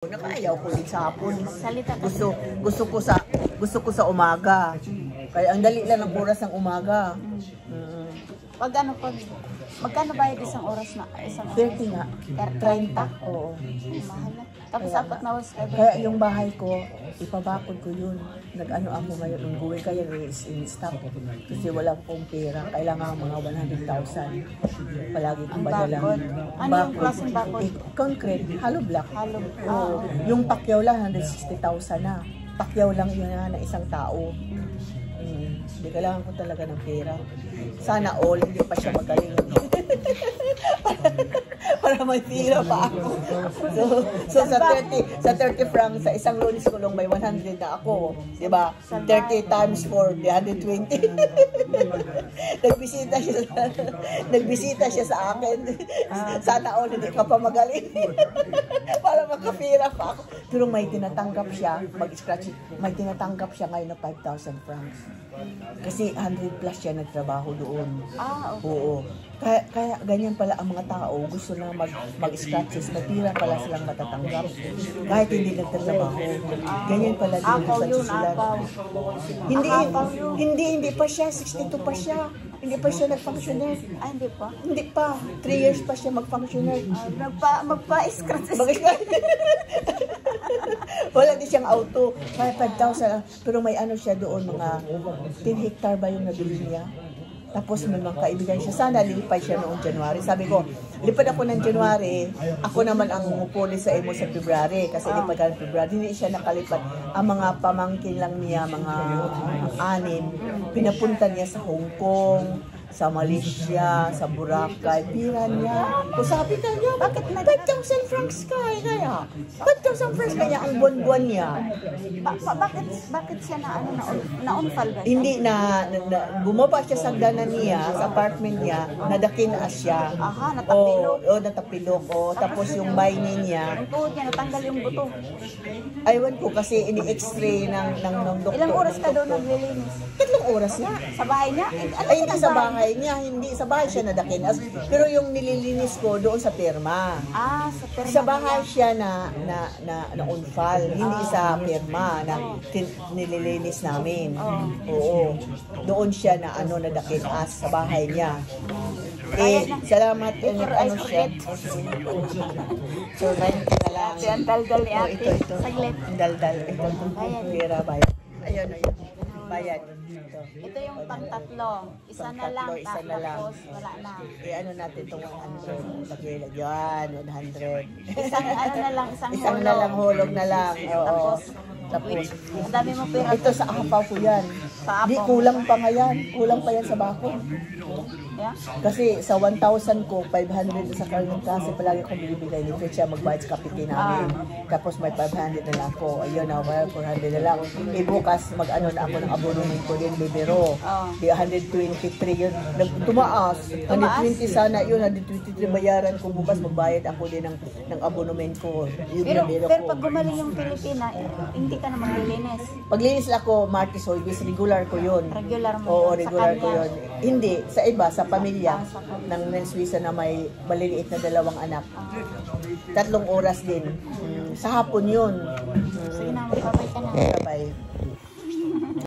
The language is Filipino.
Nakayaw ko din sa hapon. Salita ka. Gusto ko sa umaga. Kaya ang dali lang ng oras ng umaga. Magkano bayad isang oras na? 30 nga. 30? Oo. Mahal na. Tapos Kaya, apat na oras ka. Kaya yung bahay ko, ipabakod ko yun. Nag-ano ako ngayon, ungguin kaya in-stop. Kasi wala akong pera. Kailangan mga 100,000. Palagi kong badalang. Ano yung klaseng bakod? Concrete, hollow block. Hollow. Oo. Yung pakyaw lang, 160,000 na. Pakyaw lang yun na isang tao. Hindi kailangan ko talaga ng pera. Sana all, hindi pa siya magaling. para may pera pa ako. So sa 30 francs, sa isang lunes ko lang may 100 na ako. Diba? 30 times 4, 120. Nagbisita siya sa akin. Sana all, hindi ka pa magaling. Para magkapira pa ako. Pero may tinatanggap siya, mag-scratch, may tinatanggap siya ngayon na 5,000 francs. Kasi 100 plus siya nagtrabaho doon. Okay. Oo. Kaya ganyan pala ang mga tao, gusto lang mag-scratches, may pira pala silang matatanggap. Kahit hindi nagtatrabaho. Ganyan pala din sa susulan. Hindi pa siya, 62 pa siya. Hindi pa siya nag-functioner. Hindi pa? Hindi pa. 3 years pa siya mag-functioner. Magpa-scratches. Wala din siyang auto. Kaya 5,000. Pero may ano siya doon, mga 10 hectare ba yung nabili niya? Tapos may mga kaibigan siya. Sana lilipad siya noong January. Sabi ko, lipad ako ng January. Ako naman ang umupuli sa imo sa February. Kasi lipad ka ng February. Hindi siya nakalipad. Ang mga pamangkin lang niya, mga 6, pinapunta niya sa Hong Kong, sa Malaysia, sa Boracay, pira niya. Kung sabi ka niya, bakit 5,000 francs ka? Kaya, 5,000 francs kaya ang buwan-buwan niya. Bakit siya na-unfal ba? Hindi bumaba siya sa hagdanan niya, sa apartment niya, nadakinaas siya. Aha, natapilok. Oo, natapilok. Tapos yung bayni niya. Ang tuhod niya, natanggal yung buto. Aywan ko kasi ini-x-ray ng doktor. Ilang oras ka daw naglilinis? 3 oras na. Sa bahay niya? Ay, hindi sa bahay niya, hindi sa bahay siya nadakinas. Pero yung nililinis ko doon sa pirma. Sa pirma. Sa bahay siya na unfal, hindi sa pirma na nililinis namin. Oo. Doon siya na nadakinas sa bahay niya. Salamat siya. So, 90 na lang. Ang daldal ni ate. Ito. Saglit. Ang daldal. Ito. Pera, bayad. Ayun. Bayad. Ito yung pang-tatlo. Isa na lang. Tapos wala na. Ano natin itong 100. Lagyan, 100. Isang na lang, hulog na lang. Oo. Tapos, ang dami mo pera. Ito sa apaw ko yan. Di, kulang pa nga yan. Kulang pa yan sa bako. Yeah? Kasi sa 1,000 ko, 500 sa karyon kasi palagi kong binibigay ni Fred siya magbayad sa kapite namin. Tapos may 500 na lang ako. Ayun na, 400 na lang. Bukas mag-ano na ako ng abonement ko din, bibiro. Di 123 yun. Tumaas. 120 sana yun, 123 bayaran ko. Bukas magbayad ako din ng abonement ko. Pero pag gumaling yung Pilipina, hindi ka na maglilinis. Paglinis ako, Martes Hoybis, regular ko yun. Regular mo? Oo, regular ko yun. Hindi, sa iba, sa pamilya ng Suiza na may maliliit na 2 anak. 3 oras din. Sa hapon yun. Sige na, magpapay ka na.